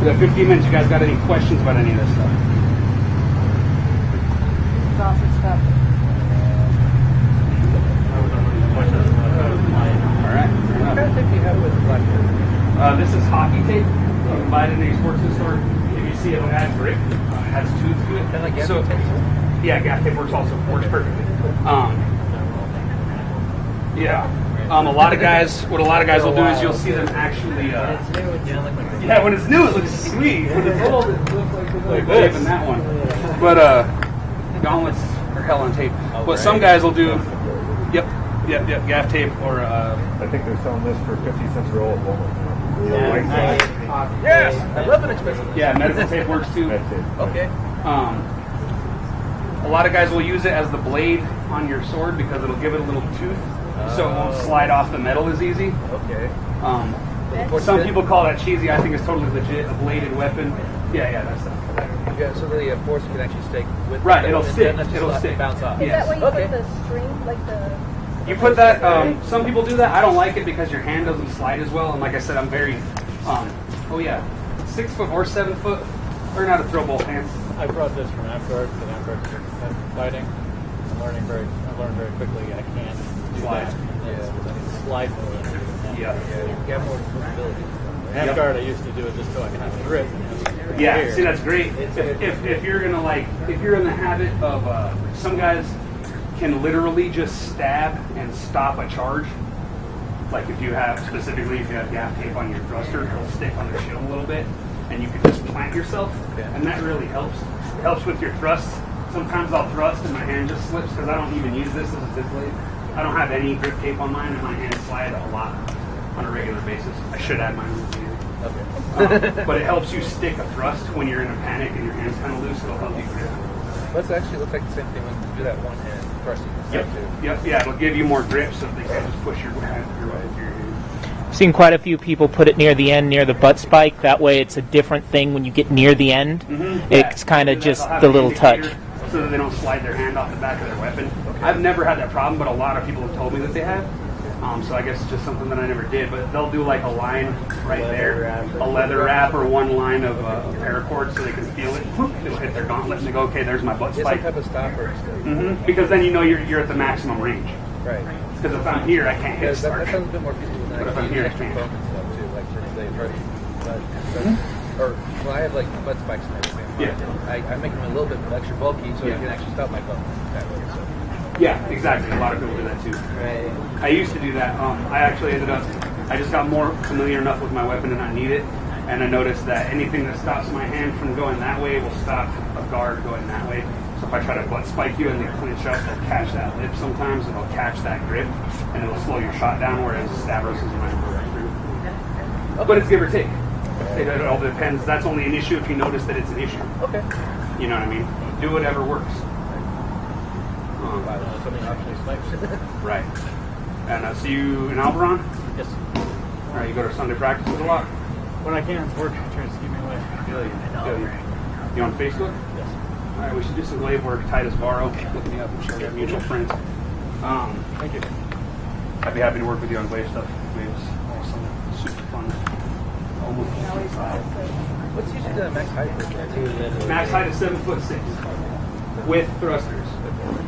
the 15 minutes, you guys got any questions about any of this stuff? It's awesome stuff. All right. What kind of tape do you have with black tape? This is hockey tape. You can buy it in any sports store. If you see it has grip, it has tooth to it. Kind of like gaff tape? Yeah, gaff tape works perfectly. A lot of guys, what a lot of guys will do is you'll see them actually. Yeah, when it's new, it looks sweet. When it's old, it looks like this. And that one. But gauntlets are hell on tape. But some guys will do. Yep, gaff tape or. I think they're selling this for 50 cents a roll at Walmart. Yes, I love an expensive. Yeah, medical tape works too. Okay. A lot of guys will use it as the blade on your sword because it'll give it a little tooth, so it won't slide off the metal as easy. Okay. Some people call that cheesy. I think it's totally legit. A bladed weapon. Yeah, that's it. Yeah, so really a force can actually stick with. Right, it'll stick. It'll stick. Bounce off. Is Yes. that why you put the string, like the? You put that. Some people do that. I don't like it because your hand doesn't slide as well. And like I said, I'm very. 6 foot or 7 foot. Learn how to throw both hands. I brought this from Amtgard, and Amtgard fighting. I learned very quickly I can't slide. Yeah. I can slide more than I can. Yeah. You have more flexibility. Amtgard, I used to do it just so I can have a grip. Yeah, see, that's great. If you're gonna if you're in the habit of, some guys can literally just stab and stop a charge. Like if you have gaff tape on your thruster, it'll stick on the shield a little bit, and you can just plant yourself, and that really helps. It helps with your thrust. Sometimes I'll thrust and my hand just slips because I don't even use this as a tip blade. I don't have any grip tape on mine, and my hands slide a lot on a regular basis. I should add mine with you. Okay. But it helps you stick a thrust when you're in a panic and your hand's kind of loose. It'll help you grip. That actually looks like the same thing when you do that one hand thrusting. Yep. Yeah, it'll give you more grip so they can just push your hand through with your hand. I've seen quite a few people put it near the end, near the butt spike. That way it's a different thing when you get near the end. Mm-hmm. It's kind of just the little touch. So that they don't slide their hand off the back of their weapon. Okay. I've never had that problem, but a lot of people have told me that they have. So I guess it's just something that I never did. But they'll do like a line right there, a leather wrap or one line of paracord so they can feel it. They'll hit their gauntlet and they go, okay, there's my butt spike. Some type of stopper. Mm-hmm. Because then you know you're at the maximum range. Right. Because if I'm here, I can't hit start. That sounds a bit more peaceful than but if I'm here, I can't. Stuff too, like for I have like butt spikes and everything. Yeah. I make them a little bit extra bulky so you can actually stop my bum that way. So. Yeah, exactly. A lot of people do that too. Right. I used to do that. I actually I just got more familiar enough with my weapon and I need it. And I noticed that anything that stops my hand from going that way will stop a guard going that way. So if I try to butt spike you and they clinch up, they'll catch that lip sometimes and they'll catch that grip and it'll slow your shot down, whereas Stavros is going to go right through. Okay. But it's give or take. It all depends. That's only an issue if you notice that it's an issue. Okay. You know what I mean? Do whatever works. Something actually spikes. Right. And so you in Barran? Yes. All right, you go to Sunday practices a lot? When I can, work tries to keep me away. Feel you. You on Facebook? Yes. All right, we should do some glaive work. Titus Varro, look me up. I'm sure we have mutual friends. Thank you. I'd be happy to work with you on glaive stuff. Glaive's awesome. Super fun. Almost inside. What's usually the max height for it? Max height is 7'6" with thrusters.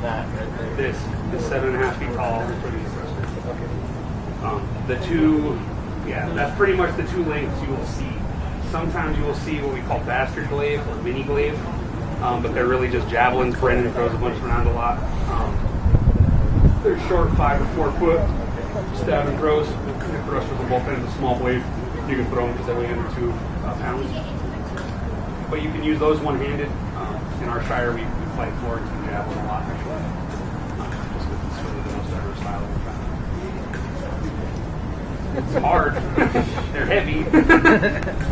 That right there. This is 7.5 feet tall with these thrusters. That's pretty much the two lengths you will see. Sometimes you will see what we call bastard glaive or mini glaive, but they're really just javelins. Brendan throws a bunch around a lot. They're short, 5 to 4 foot, stab and throws. The thrusters on both ends, a small blade. You can throw them because they weigh under 2 pounds. But you can use those one-handed. In our shire, we fight forwards and javelin a lot, actually. Just because it's really the most versatile we're trying to. It's hard. They're heavy.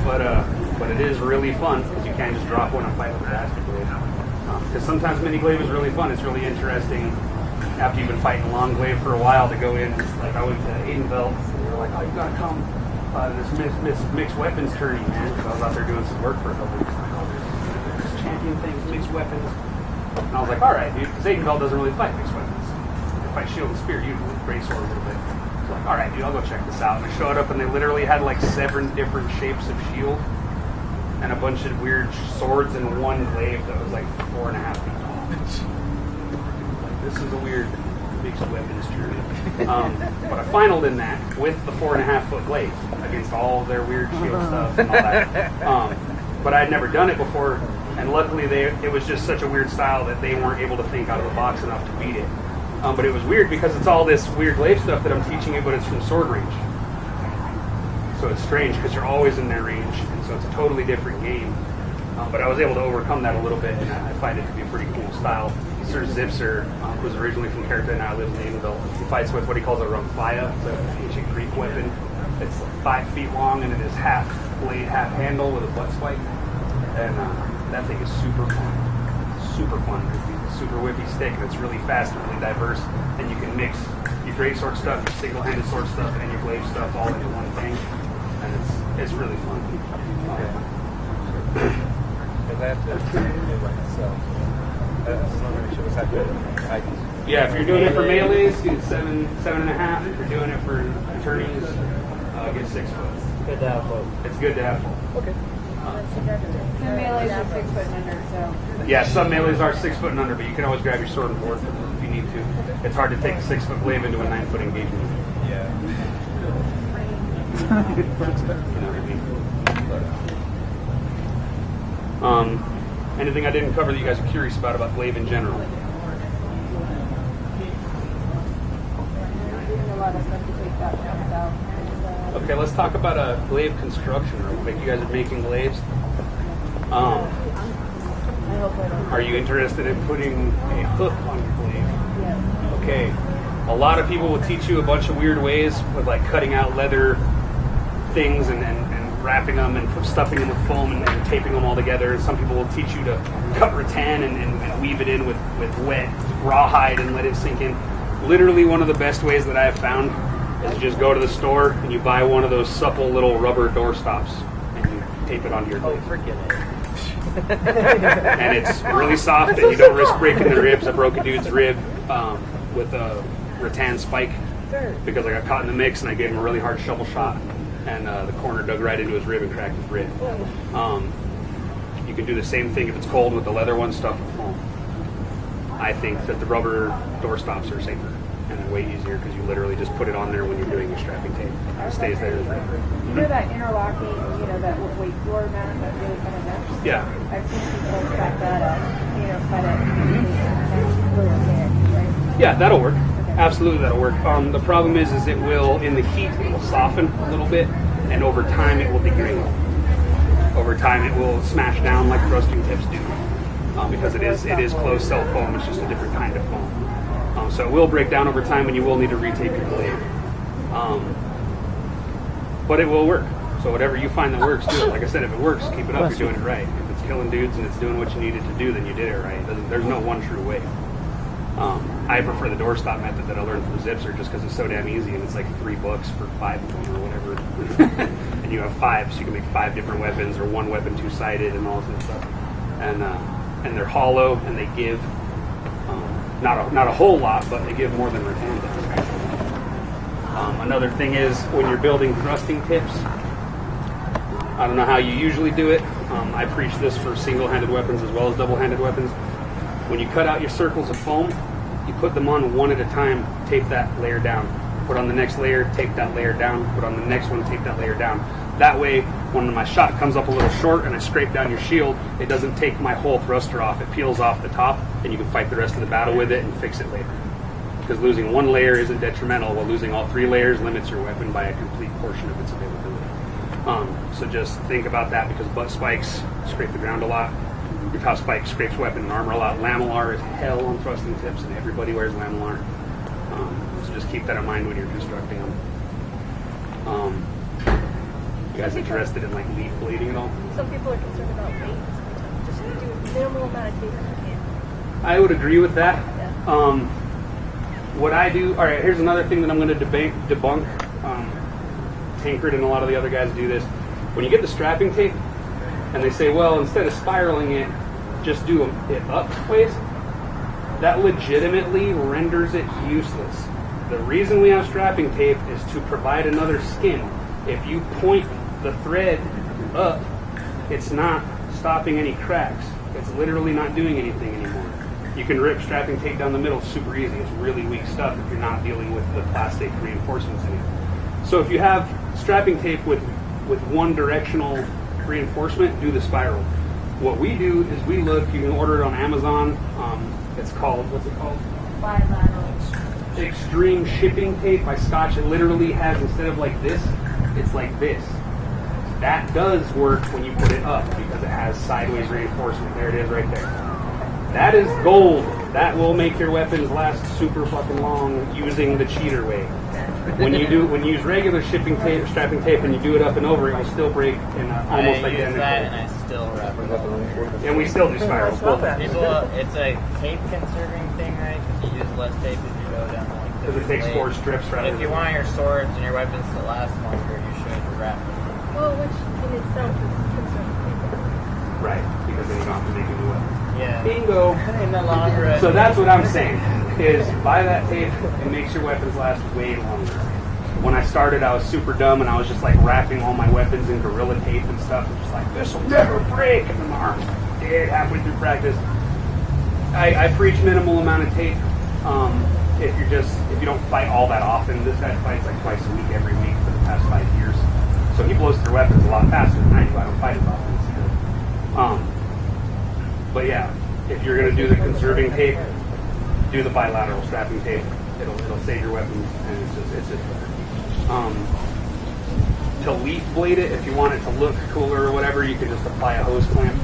but it is really fun because you can't just drop one and fight with a bastard glaive. Because sometimes mini glaive is really fun. It's really interesting after you've been fighting long glaive for a while to go in. Like I went to Aidenveld and they were like, oh, you got to come this mixed weapons tourney, man. So I was out there doing some work for a couple weeks. Champion things, mixed weapons. And I was like, all right, dude, because Aidenveld doesn't really fight mixed weapons. They fight shield and spear usually, great sword a little bit. So like, all right, dude, I'll go check this out. And I showed up and they literally had like 7 different shapes of shield. and a bunch of weird swords and one glaive that was like 4.5 feet tall. Like, this is a weird mixed weapons journey. But I finaled in that with the 4.5-foot glaive against all their weird shield stuff and all that. But I had never done it before, and luckily it was just such a weird style that they weren't able to think out of the box enough to beat it. But it was weird because it's all this weird glaive stuff that I'm teaching you, but it's from sword range. So it's strange because you're always in their range, and so it's a totally different game. But I was able to overcome that a little bit, and I find it to be a pretty cool style. Sir Zipser, who's originally from Carita and now lives in Amaville, he fights with what he calls a rumphaya. It's an ancient Greek weapon. It's 5 feet long, and it is half blade, half handle with a butt spike. And that thing is super fun. Super fun. It's a super whippy stick, and it's really fast and really diverse. And you can mix your greatsword stuff, your single-handed sword stuff, and your glaive stuff all into one thing. And it's really fun. Because I have to do one myself. I was wondering if she was happy. Yeah, if you're doing it for melees, get 7.5. If you're doing it for attorneys, get 6 foot. Good to have both. It's good to have both. Okay. Some melees are 6 foot and under, so. Yeah, some melees are 6 foot and under, but you can always grab your sword and board if you need to. It's hard to take a 6-foot glaive into a 9-foot engagement. Yeah. You know what I mean? Anything I didn't cover that you guys are curious about glaive in general? There's a lot of stuff to take that comes out. And, Okay, let's talk about glaive construction real quick. You guys are making glaives. I hope I don't. Are you interested in putting a hook on your glaive? Yeah. Okay. A lot of people will teach you a bunch of weird ways with like cutting out leather things and wrapping them and stuffing them with foam and taping them all together. And some people will teach you to cut rattan and weave it in with wet rawhide and let it sink in. Literally one of the best ways that I have found is just go to the store and you buy one of those supple little rubber door stops and you tape it onto your Oh, glaive. forget it. And it's really soft and you don't risk breaking the ribs. I broke a dude's rib with a rattan spike because I got caught in the mix and I gave him a really hard shovel shot and the corner dug right into his rib and cracked his rib. You can do the same thing if it's cold with the leather one stuffed with foam. I think that the rubber door stops are safer and they're way easier because you literally just put it on there when you're doing your strapping tape. It stays there forever. You know that interlocking, that weight door mat that really kind of meshes? Yeah. I've seen people crack that up, cut it, and glue it there, right? Yeah, that'll work. Absolutely, that'll work. The problem is it will, in the heat, it will soften a little bit, and over time it will degrade. Over time it will smash down like thrusting tips do, because it is closed cell foam. It's just a different kind of foam. So it will break down over time, and you will need to retape your glaive. But it will work. So whatever you find that works, do it. Like I said, if it works, keep it up. You're doing it right. If it's killing dudes and it's doing what you needed to do, then you did it right. There's no one true way. I prefer the doorstop method that I learned from Zipser just because it's so damn easy and it's like $3 for 5 of them or whatever. And you have 5, so you can make 5 different weapons or one weapon 2-sided and all this stuff. And they're hollow and they give not a whole lot, but they give more than rattan does. Another thing is when you're building thrusting tips, I don't know how you usually do it. I preach this for single-handed weapons as well as double-handed weapons. When you cut out your circles of foam, you put them on one at a time, tape that layer down. Put on the next layer, tape that layer down. Put on the next one, tape that layer down. That way, when my shot comes up a little short and I scrape down your shield, it doesn't take my whole thruster off. It peels off the top, and you can fight the rest of the battle with it and fix it later. Because losing one layer isn't detrimental, while losing all 3 layers limits your weapon by a complete portion of its availability. So just think about that, because butt spikes scrape the ground a lot. Your top spike scrapes weapon and armor a lot. Lamellar is hell on thrusting tips, and everybody wears lamellar. So just keep that in mind when you're constructing them. You guys interested in leaf bleeding at all? Some people are concerned about weight. Just do a minimal amount of tape if you can. I would agree with that. Yeah. What I do, all right, here's another thing that I'm going to debunk. Tankred and a lot of the other guys do this. When you get the strapping tape, and they say, well, instead of spiraling it, just do it up ways, that legitimately renders it useless. The reason we have strapping tape is to provide another skin. If you point the thread up it's not stopping any cracks. It's literally not doing anything anymore. You can rip strapping tape down the middle super easy. It's really weak stuff if you're not dealing with the plastic reinforcements in it. So if you have strapping tape with one directional reinforcement, do the spiral. What we do is we look, you can order it on Amazon. It's called, what's it called? Bilateral. Extreme shipping tape by Scotch. It literally has, instead of like this, it's like this. That does work when you put it up because it has sideways reinforcement. There it is right there. That is gold. That will make your weapons last super fucking long using the cheater way. When you use regular shipping tape or strapping tape and you do it up and over, it will still break in almost I use identical. that and I still wrap it up. And we still do spirals. People, it's a tape conserving thing, right? Because you use less tape as you go down like Because it takes blade. 4 strips rather If you than... want your swords and your weapons to last longer, you should wrap them. Well, which in itself is concerning. Right, because then you don't have to make a new weapon. Yeah. Bingo! In the long run. So that's what I'm saying, is buy that tape, it makes your weapons last way longer. When I started, I was super dumb, and I was just like wrapping all my weapons in Gorilla Tape and stuff, and just like, this will never break, and then my arm's dead halfway through practice. I preach minimal amount of tape. If you don't fight all that often, this guy fights like twice a week, every week for the past 5 years. So he blows through weapons a lot faster than I do. I don't fight as often as he does. But yeah, if you're going to do the conserving tape, do the bilateral strapping tape. It'll save your weapons, and it's just to leaf blade it, if you want it to look cooler or whatever, you can just apply a hose clamp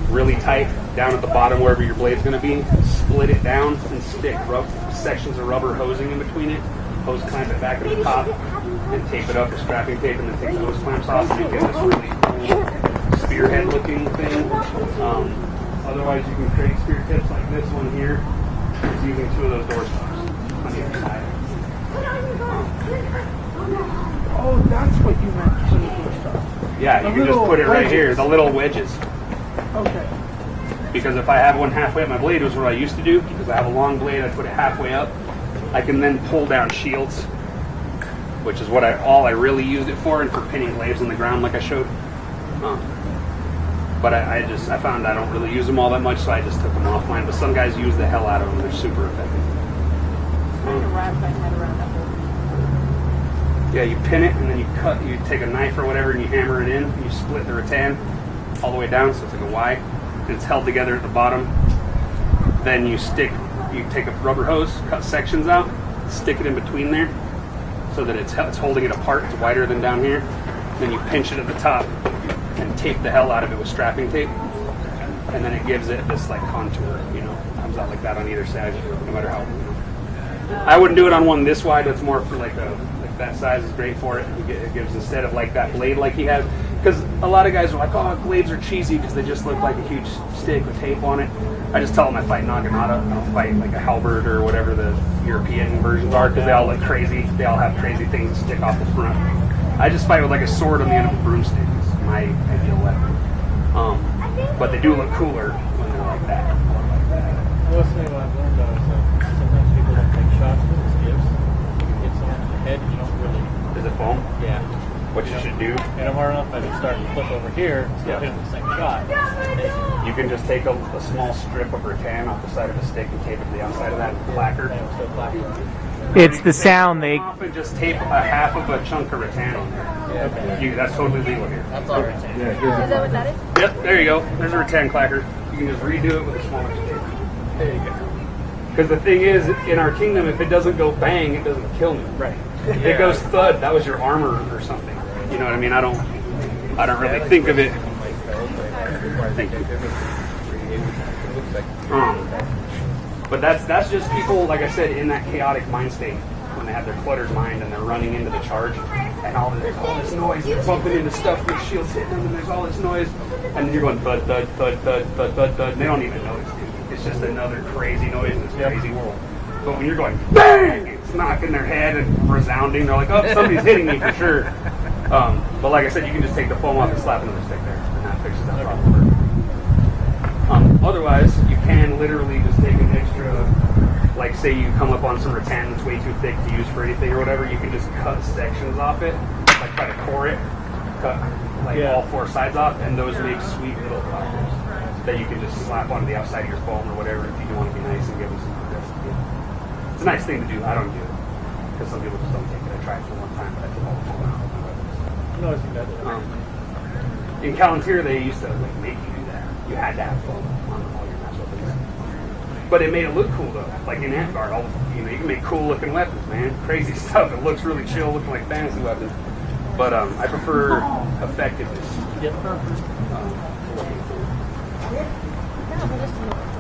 really tight down at the bottom wherever your blade's going to be. Split it down and stick sections of rubber hosing in between it. Hose clamp it back at the top and tape it up with strapping tape, and then take the hose clamps off, and you get this really cool spearhead looking thing. Otherwise, you can create spear tips like this one here. It's using 2 of those door stops on either side. Oh, that's what you meant. Put it door stop. Yeah, you can just put it right here, the little wedges. Okay. Because if I have one halfway up my blade, was what I used to do, because I have a long blade, I put it halfway up. I can then pull down shields, which is what all I really used it for, and for pinning glaives in the ground like I showed. But I found I don't really use them all that much, so I just took them offline. But some guys use the hell out of them. They're super effective. Trying to wrap my head around that whole. Yeah, you pin it, and then you take a knife or whatever, and you hammer it in. And you split the rattan all the way down, so it's like a Y. And it's held together at the bottom. Then you take a rubber hose, cut sections out, stick it in between there, so that it's holding it apart. It's wider than down here. Then you pinch it at the top and tape the hell out of it with strapping tape, and then it gives it this like contour, comes out like that on either side, no matter how. I wouldn't do it on one this wide. That's more for like that size is great for it. It gives, instead of like that blade like he has, because a lot of guys are like, oh, glaives are cheesy because they just look like a huge stick with tape on it. I just tell them I fight naginata. I don't fight like a halberd or whatever the European versions are, because they all look crazy. They all have crazy things that stick off the front. I just fight with like a sword on the end of a broomstick. It's my ideal weapon. But they do look cooler when they're like that. Mostly what I've learned though is that sometimes people don't take shots with the skips. You can hit someone in the head and you don't really... Is it foam? Yeah. What you should do, Hit them hard enough, I just start to flip over here, still hit them the same shot. you can just take a small strip of rattan off the side of a stick and tape it to the outside of that placard. And still clapping. It's the sound they. Often just tape a half of a chunk of rattan on there. Okay. That's totally legal here. That's all right. Yeah, Is here's that what that is? Yep, there you go. There's a rattan clacker. You can just redo it with a smaller tape. There you go. Because the thing is, in our kingdom, if it doesn't go bang, it doesn't kill me. Right. If it goes thud, that was your armor or something. You know what I mean? I don't really think of it. Thank you. But that's just people, like I said, in that chaotic mind state when they have their cluttered mind and they're running into the charge, and there's all this noise, they're bumping into stuff, their shields hitting them, and there's all this noise, and then you're going thud, thud, thud, thud, thud, thud, thud. They don't even notice, dude. It's just another crazy noise in this crazy world. But when you're going bang, it's knocking their head and resounding. They're like, oh, somebody's hitting me for sure. But like I said, you can just take the foam off and slap another stick there, and that fixes that problem. Otherwise, you can literally just take an extra, like say you come up on some rattan that's way too thick to use for anything or whatever, you can just cut sections off it, like try to core it, cut like Yeah. all four sides off, and those make sweet little flowers that you can just slap onto the outside of your foam or whatever if you want to be nice and give them some recipe. It's a nice thing to do. I don't do it because some people just don't take it. I tried for one time, but I took all the foam out. I'm noticing that. In Palantir, they used to like make you do that. You had to have foam on all your match weapons. But it made it look cool though. Like in Antguard, you can make cool looking weapons, man. Crazy stuff. It looks really chill, looking like fantasy weapons. But I prefer effectiveness. Yep. To looking cool. Yeah, but just